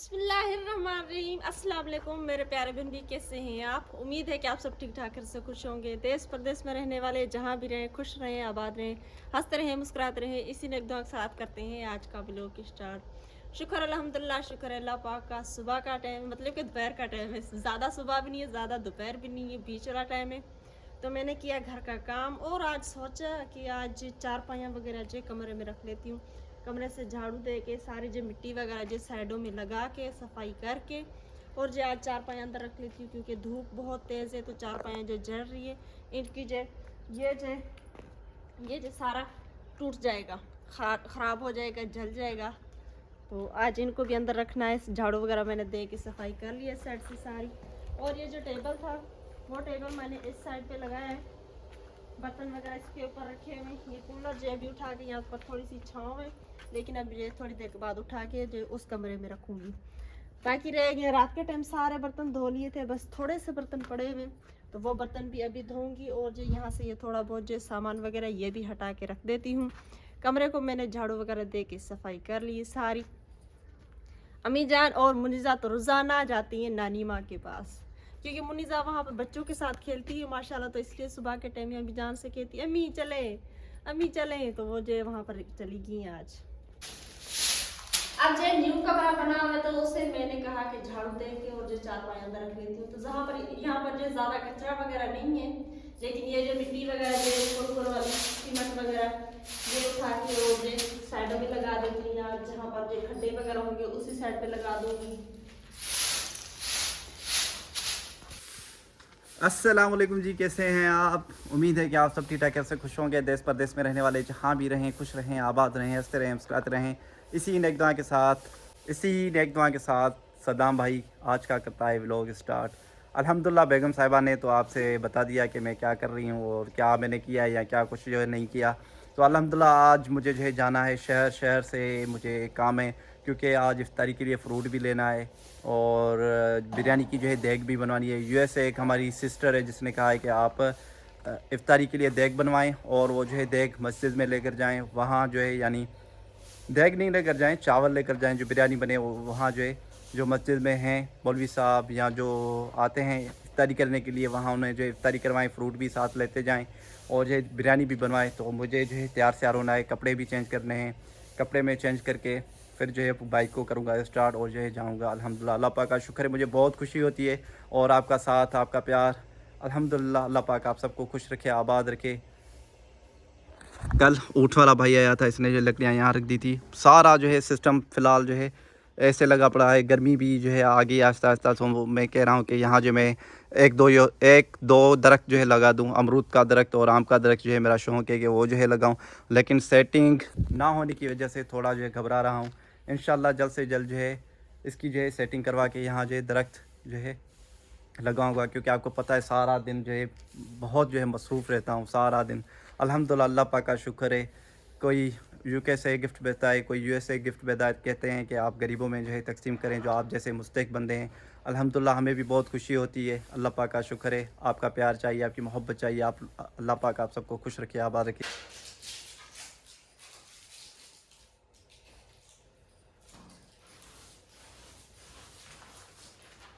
बिस्मिल्लाहिर्रहमानिर्रहीम। अस्सलाम वालेकुम मेरे प्यारे बहन भी, कैसे हैं आप? उम्मीद है कि आप सब ठीक ठाक से खुश होंगे। देश प्रदेश में रहने वाले जहाँ भी रहें, खुश रहें, आबाद रहें, हंसते रहें, मुस्कुराते रहें, इसी ने एक दुआ के साथ करते हैं आज का व्लॉग स्टार्ट। शुक्र अल्हम्दुलिल्लाह, शुक्र अल्लाह पाक का। सुबह का टाइम मतलब कि दोपहर का टाइम है, ज़्यादा सुबह भी नहीं है, ज़्यादा दोपहर भी नहीं है, बीच वाला टाइम है। तो मैंने किया घर का काम और आज सोचा कि आज चारपाइयाँ वगैरह जो कमरे में रख लेती हूँ। कमरे से झाड़ू दे के सारी जो मिट्टी वगैरह जो साइडों में लगा के सफाई करके और जो आज चारपाइयाँ अंदर रख लेती हूँ, क्योंकि धूप बहुत तेज़ है। तो चारपाइयाँ जो जल रही है इनकी जो ये जो सारा टूट जाएगा, ख़राब हो जाएगा, जल जाएगा। तो आज इनको भी अंदर रखना है। झाड़ू वगैरह मैंने दे के सफाई कर ली है साइड से सारी। और ये जो टेबल था वो टेबल मैंने इस साइड पे लगाया है, बर्तन वगैरह इसके ऊपर रखे हुए। ये कूलर जो अभी उठा के यहाँ पर थोड़ी सी छाँव है, लेकिन अब ये थोड़ी देर के बाद उठा के जो उस कमरे में रखूँगी, ताकि रहेंगे। रात के टाइम सारे बर्तन धो लिए थे, बस थोड़े से बर्तन पड़े हुए, तो वो बर्तन भी अभी धोऊंगी। और जो यहाँ से ये थोड़ा बहुत जो सामान वगैरह ये भी हटा के रख देती हूँ। कमरे को मैंने झाड़ू वगैरह दे के सफाई कर ली सारी। अम्मी जान और मुनीज़ा तो रोज़ाना जाती हैं नानी माँ के पास, क्योंकि मुनीज़ा वहाँ पर बच्चों के साथ खेलती है माशाल्लाह। तो इसलिए सुबह के टाइम अम्मी जान से कहती है अम्मी चले, अम्मी चले। तो वो जो वहाँ पर चली गई आज। अब जो न्यू कमरा बना हुआ है तो उसे मैंने कहा कि झाड़ू दे के और जो चारपाई अंदर रख लेती हूँ। तो जहाँ पर यहाँ पर जो ज़्यादा कचरा वगैरह नहीं है, लेकिन ये जो मिट्टी वगैरह जो वाली सीमेंट वगैरह ये उठा के और जो साइडों में लगा देती हूँ, या जहाँ पर जो खड्डे वगैरह होंगे उसी साइड पे लगा दूंगी। अस्सलाम वालेकुम जी, कैसे हैं आप? उम्मीद है कि आप सब ठीक ठाक से खुश होंगे। देश प्रदेश में रहने वाले जहाँ भी रहें, खुश रहें, आबाद रहें, हंसते रहें, मुस्कुराते रहें। इसी नेक दुआ के साथ सद्दाम भाई आज का करता है व्लॉग स्टार्ट। अल्हम्दुलिल्लाह बेगम साहिबा ने तो आपसे बता दिया कि मैं क्या कर रही हूँ और क्या मैंने किया या क्या कुछ जो है नहीं किया। तो अल्हम्दुलिल्लाह आज मुझे जो है जाना है शहर से मुझे काम है, क्योंकि आज इफ्तारी के लिए फ़्रूट भी लेना है और बिरयानी की जो है देग भी बनवानी है। यूएस से एक हमारी सिस्टर है जिसने कहा है कि आप इफ्तारी के लिए देग बनवाएं और वो जो है देग मस्जिद में लेकर जाएं। वहाँ जो है यानी देग नहीं लेकर जाएं, चावल लेकर जाएं जो बिरयानी बने। वहाँ जो है जो मस्जिद में हैं मौलवी साहब या जो आते हैं इफ्तारी करने के लिए, वहाँ उन्हें जो इफ्तारी करवाएं, फ़्रूट भी साथ लेते जाएं और जो है बिरयानी भी बनवाएं। तो मुझे जो है तैयार श्यार होना है, कपड़े भी चेंज करने हैं। कपड़े में चेंज करके फिर जो है बाइक को करूँगा स्टार्ट और जो है जाऊँगा। अल्हम्दुलिल्लाह अल्लाह पाक का शुक्र है, मुझे बहुत खुशी होती है और आपका साथ, आपका प्यार। अल्हम्दुलिल्लाह अल्लाह पाक आप सबको खुश रखे, आबाद रखे। कल ऊँट वाला भाई आया था, इसने जो लकड़ियाँ यहाँ रख दी थी। सारा जो है सिस्टम फ़िलहाल जो है ऐसे लगा पड़ा है। गर्मी भी जो है आ गई आहिस्ता आहिस्ता। तो मैं कह रहा हूँ कि यहाँ जो मैं एक दो दरख्त जो है लगा दूँ। अमरूद का दरख्त और आम का दरख्त जो है मेरा शौक़ है कि वो जो है लगाऊँ, लेकिन सेटिंग ना होने की वजह से थोड़ा जो है घबरा रहा हूँ। इंशाल्लाह जल्द से जल्द जो है इसकी जो है सेटिंग करवा के यहाँ जो है दरख्त जो है लगाऊंगा, क्योंकि आपको पता है सारा दिन जो है बहुत जो है मसरूफ़ रहता हूँ सारा दिन। अल्हम्दुलिल्लाह अल्लाह पाक का शुक्र है। कोई यूके से गिफ्ट भेजता है, कोई यूएस से गिफ्ट भेजता है। कहते हैं कि आप गरीबों में जो है तकसीम करें, जो आप जैसे मुस्तहिक बंदे हैं। अल्हम्दुलिल्लाह हमें भी बहुत खुशी होती है। अल्लाह पाक का शुक्र है। आपका प्यार चाहिए, आपकी मोहब्बत चाहिए। आप अल्लाह पाक आप सबको खुश रखे, आबाद रखे।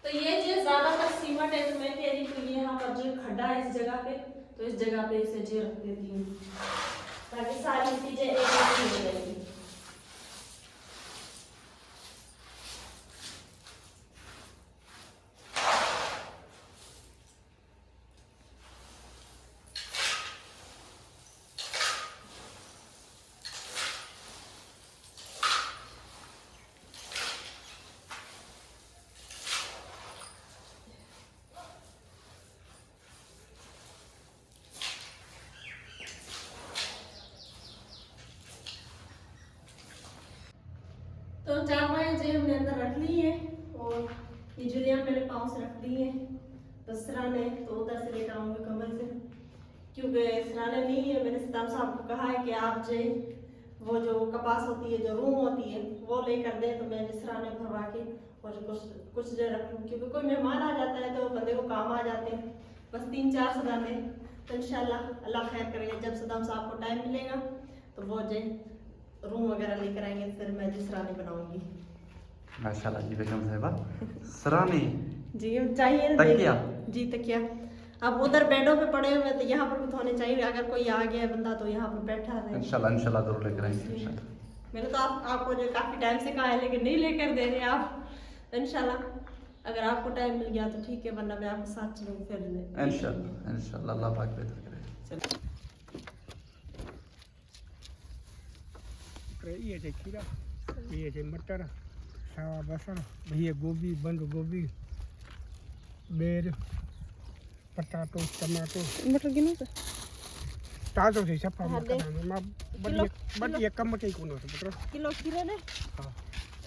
तो ये जो ज्यादातर सीमेंट है तो मैं कह रही हूँ यहाँ पर जो खड्डा है इस जगह पे, तो इस जगह पे इसे जो रख देती हूँ, ताकि सारी चीजें एक साथ हो जाएगी। तो चारपाई जो हमने अंदर रख ली है और ये जुलियान मैंने पाँव से रख दी है। तो सिराने तो उधर से लेकर आऊँगी कमर से, क्योंकि सिराने नहीं है। मैंने सदाम साहब को कहा है कि आप जो वो जो कपास होती है, जो रूम होती है, वो लेकर दें। तो मैं सिराने भरवा के और कुछ जो रख लूँ, क्योंकि कोई मेहमान आ जाता है तो बंदे को काम आ जाते हैं। बस 3-4 सदाने। तो इंशाल्लाह अल्लाह खैर करेगा, जब सदाम साहब को टाइम मिलेगा तो वो जो रूम वगैरह लेकर आएंगे, फिर मैं जिस रानी बनाऊंगी। माशाल्लाह जी बेगम साहिबा सराहनीय। जी चाहिए ना तकिया? जी तकिया। अब उधर बेडों पे पड़े हुए तो यहाँ पर भी तो होने चाहिए, अगर कोई आ गया बंदा तो यहाँ पर बैठा रहे। इंशाल्लाह इंशाल्लाह जरूर लेकर आएंगे इंशाल्लाह। मैंने तो आपको जो काफ़ी टाइम से कहा है लेकिन नहीं लेकर दे रहे आप। इंशाल्लाह अगर आपको टाइम मिल गया तो ठीक है, वरना मैं आपके साथ चलूँगी फिर। इंशाल्लाह इंशाल्लाह अल्लाह पाक बेहतर करे। ये थे खीरा, ये थे मटर, सावा बसर, ये गोभी, बंद गोभी, बेर, पटाटो, टमाटो, मटर गिनो से ताजो से सब हाँ, दे। किलो- बढ़िया कम के कोनो से पटर। किलो खीरे ने हां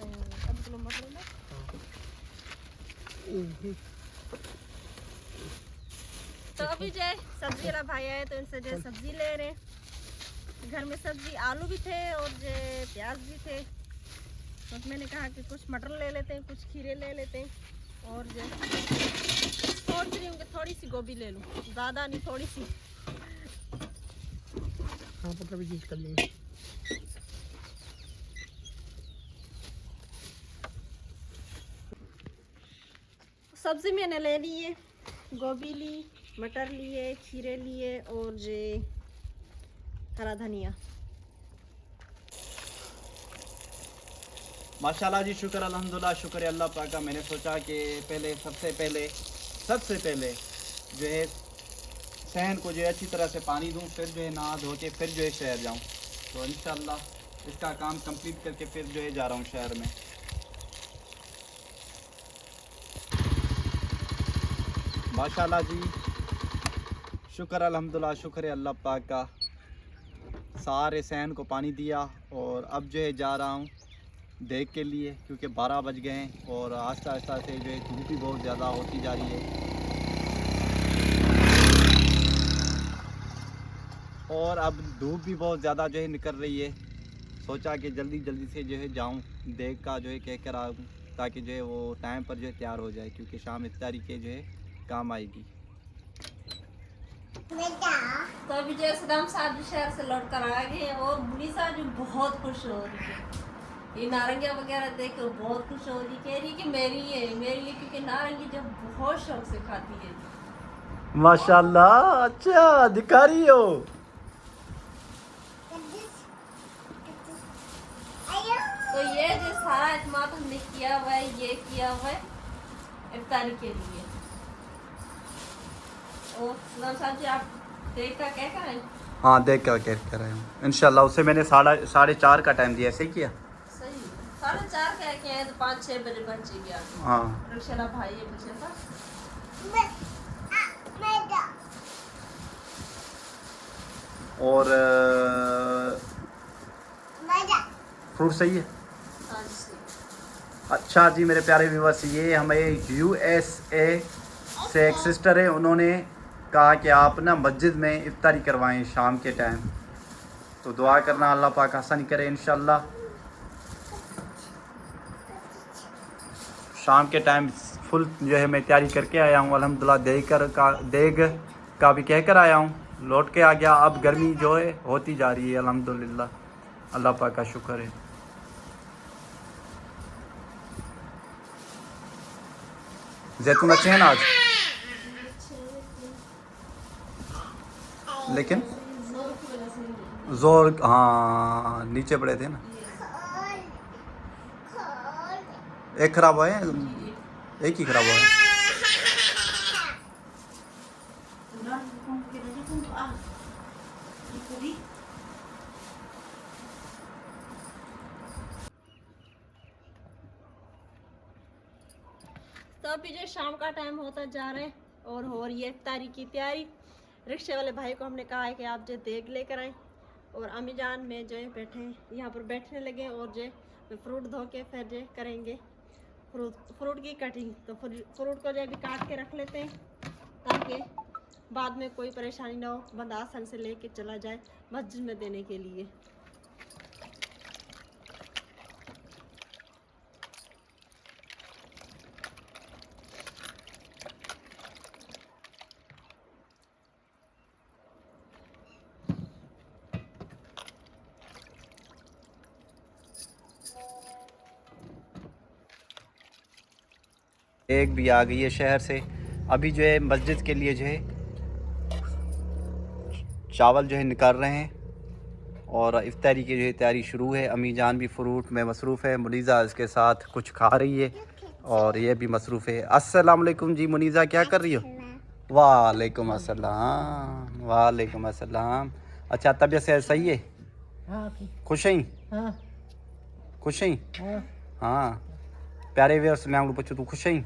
आधा किलो मटर ने। तो अभी जो है सब्जी वाला भाई आए तो इनसे जो है सब्जी ले रहे हैं। घर में सब्जी आलू भी थे और जो प्याज भी थे, तो मैंने कहा कि कुछ मटर ले लेते हैं, कुछ खीरे ले लेते हैं और जो सोच रही हूँ कि थोड़ी सी गोभी ले लूँ, ज़्यादा नहीं थोड़ी सी। हां पटर भी यूज कर लेंगे। सब्जी मैंने ले ली है, गोभी ली, मटर लिए, खीरे लिए और जो हरा धनिया। माशाल्लाह जी शुक्र अल्हम्दुलिल्लाह शुक्र है अल्लाह पाक का। मैंने सोचा कि सबसे पहले जो है सहन को जो है अच्छी तरह से पानी दूं, फिर जो है नहा धो के फिर जो है शहर जाऊं। तो इंशाल्लाह इसका काम कंप्लीट करके फिर जो है जा रहा हूं शहर में। माशाल्लाह जी शुक्र अल्हम्दुलिल्लाह शुक्र है अल्लाह पाक का। सारे सहन को पानी दिया और अब जो है जा रहा हूँ देख के लिए, क्योंकि 12 बज गए हैं और आस्ता आस्ता से जो है धूप भी बहुत ज़्यादा होती जा रही है और अब धूप भी बहुत ज़्यादा जो है निकल रही है। सोचा कि जल्दी जल्दी से जो है जाऊँ देख का जो है कह कर आऊँ, ताकि जो है वो टाइम पर जो है तैयार हो जाए, क्योंकि शाम इफ्तारी के जो है काम आएगी। तो अभी जो सदाम साहब शहर से लौट कर आ गए और मुनीसा जो बहुत खुश हो रही है, ये नारंगिया वगैरह देख कर बहुत खुश हो रही, कह रही कि मेरी है मेरे लिए, क्योंकि नारंगी जब बहुत शौक से खाती है। माशाल्लाह अच्छा दिखा रही हो। तो ये जो सारा इत्माद हमने किया हुआ है, ये किया हुआ है इफ्तारी के लिए। और सदाम साहब जी आप देख कर क्या करें? हाँ देख कर कह रहे हूँ इंशाल्लाह। उसे मैंने 4:30 का टाइम दिया, सही किया। सही 4:30 कह के हैं तो 5-6 बजे बच गया। हाँ रिक्शा भाई ये पीछे था। और फ्रूट सही है। हाँ जी सही। अच्छा जी मेरे प्यारे व्यूवर्स, ये हमें USA से एक सिस्टर है, उन्होंने कहा कि आप ना मस्जिद में इफ्तारी करवाएं शाम के टाइम, तो दुआ करना अल्लाह पाक आसानी करे इंशाल्लाह। शाम के टाइम फुल जो है मैं तैयारी करके आया हूँ अल्हम्दुलिल्लाह। देग का भी कह कर आया हूँ, लौट के आ गया। अब गर्मी जो है होती जा रही है अल्हम्दुलिल्लाह, अल्लाह पाक का शुक्र है। जैतून अच्छे हैं ना आज, लेकिन जोर की वजह से नहीं है। जोर हाँ नीचे पड़े थे ना। एक खराब हुआ है, एक ही खराब हुआ है। तो अभी जो शाम का टाइम होता जा रहा है और हो रही है इफ्तारी की तैयारी। रिक्शे वाले भाई को हमने कहा है कि आप जो देग लेकर आए, और अम्मी जान में जो है बैठे यहाँ पर बैठने लगे और जो फ्रूट धो के फिर जो करेंगे फ्रूट की कटिंग। तो फ्रूट को जो अभी काट के रख लेते हैं ताकि बाद में कोई परेशानी ना हो, बंदा आसान से लेके चला जाए मस्जिद में देने के लिए। एक भी आ गई है शहर से। अभी जो है मस्जिद के लिए जो है चावल जो है निकाल रहे हैं और इफ्तारी की जो है तैयारी शुरू है। अम्मी जान भी फ्रूट में मसरूफ़ है, मुनीज़ा इसके साथ कुछ खा रही है और ये भी मसरूफ़ है। अस्सलाम वालेकुम जी मुनीज़ा, क्या कर रही हो? वालेकुम अस्सलाम, वालेकुम अस्सलाम। अच्छा तबीयत से सही है? खुश हैं? खुश हैं? हाँ प्यारे वे सलाम पूछो, तू खुश हैं?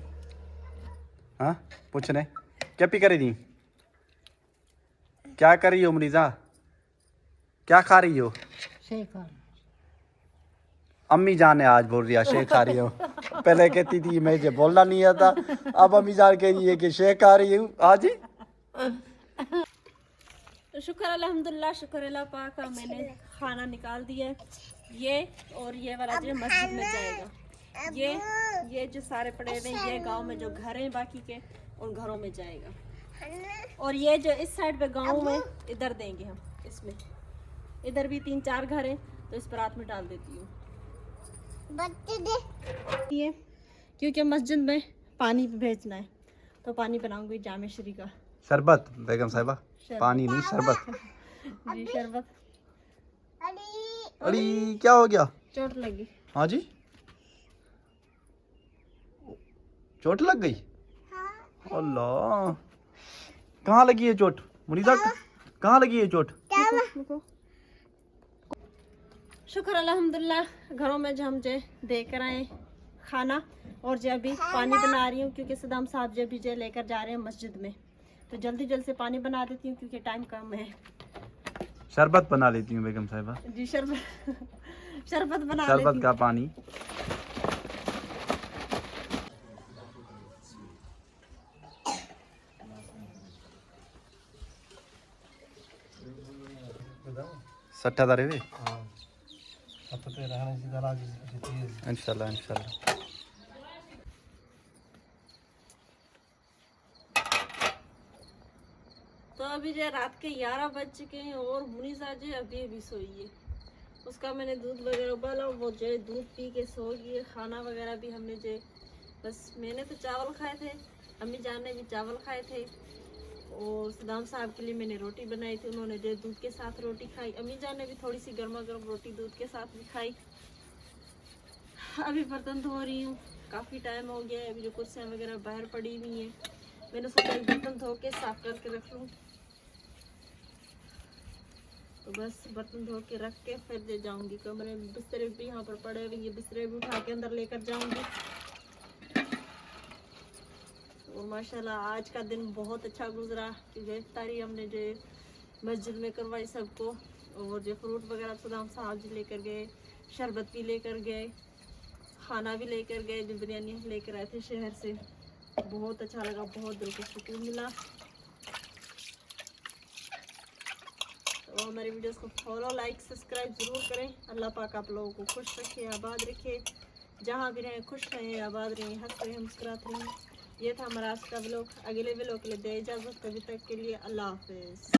हाँ पूछ ने क्या पी कर दी, क्या कर रही हो मुनीज़ा, क्या खा रही हो? अम्मी जान ने आज बोल दिया शेख खा रही हो। पहले कहती थी मैं जो बोलना नहीं आता, अब अम्मी जान कह रही है कि शेख खा रही हूँ आज ही। शुक्र अल्हम्दुलिल्लाह, शुक्र अल्लाह पाक का, मैंने खाना निकाल दिया है। ये और ये वाला जो मस्जिद में जाएगा, ये जो सारे पड़े हुए ये गांव में जो घर हैं बाकी के उन घरों में जाएगा। और ये जो इस साइड पे गांव में इधर देंगे हम, इसमें इधर भी 3-4 घर हैं तो इस परात में डाल देती हूँ ये, क्योंकि मस्जिद में पानी भी भेजना है तो पानी बनाऊंगी जामे श्री का शरबत। बेगम साहिबा पानी नहीं शरबत। जी शरबत। अरे क्या हो गया? चोट लगी। हाँ जी चोट लग गई? अल्लाह कहाँ लगी है चोट मुनीज़ा, कहाँ लगी है चोट? शुक्र अल्हम्दुलिल्लाह, घरों में जो हम जो दे कर आए खाना और जो अभी पानी बना रही हूँ क्योंकि सदाम साहब जो भी जो लेकर जा रहे हैं मस्जिद में, तो जल्दी जल्दी से पानी बना देती हूँ क्योंकि टाइम कम है। शरबत बना लेती हूँ बेगम साहिबा। जी शरबत बना शरबत लेती का पानी। सट्टा दारे वे इंशाल्लाह इंशाल्लाह। तो अभी जो रात के 11 बज चुके हैं और मुनीज़ा जो अभी अभी सोई है। उसका मैंने दूध वगैरह उबाला, वो जो दूध पी के सो गई है। खाना वगैरह भी हमने जो बस, मैंने तो चावल खाए थे, अम्मी जान ने भी चावल खाए थे और सदाम साहब के लिए मैंने रोटी बनाई थी, उन्होंने जो दूध के साथ रोटी खाई। अम्मी जान ने भी थोड़ी सी गर्मा गर्म रोटी दूध के साथ भी खाई। अभी बर्तन धो रही हूँ, काफ़ी टाइम हो गया है। अभी जो कुर्सियाँ वगैरह बाहर पड़ी हुई हैं, मैंने सोचा बर्तन धो के साफ करके रख लूँ। तो बस बर्तन धो के रख के फिर ले जाऊंगी कमरे में। बिस्तरे भी यहाँ पर पड़े हुए, ये बिस्तरे भी उठा के अंदर लेकर जाऊंगी। और माशाल्लाह आज का दिन बहुत अच्छा गुजरा क्योंकि इफ्तारी हमने जो मस्जिद में करवाई सबको, और जो फ्रूट वगैरह सदाम साहब जी लेकर गए, शरबत भी लेकर गए, खाना भी लेकर गए, जो बिरयानी लेकर आए थे शहर से। बहुत अच्छा लगा, बहुत दिल को सुकून मिला। तो हमारे वीडियोस को फॉलो लाइक सब्सक्राइब ज़रूर करें। अल्लाह पाक आप लोगों को खुश रखे, आबाद रखे, जहाँ भी रहें खुश रहें, आबाद रहें, हंस रहें, मुस्कुराते रहें। ये था हमारा आज का व्लॉग। अगले व्लॉग के लिए दे इजाज़त, तभी तक के लिए अल्लाह हाफिज़।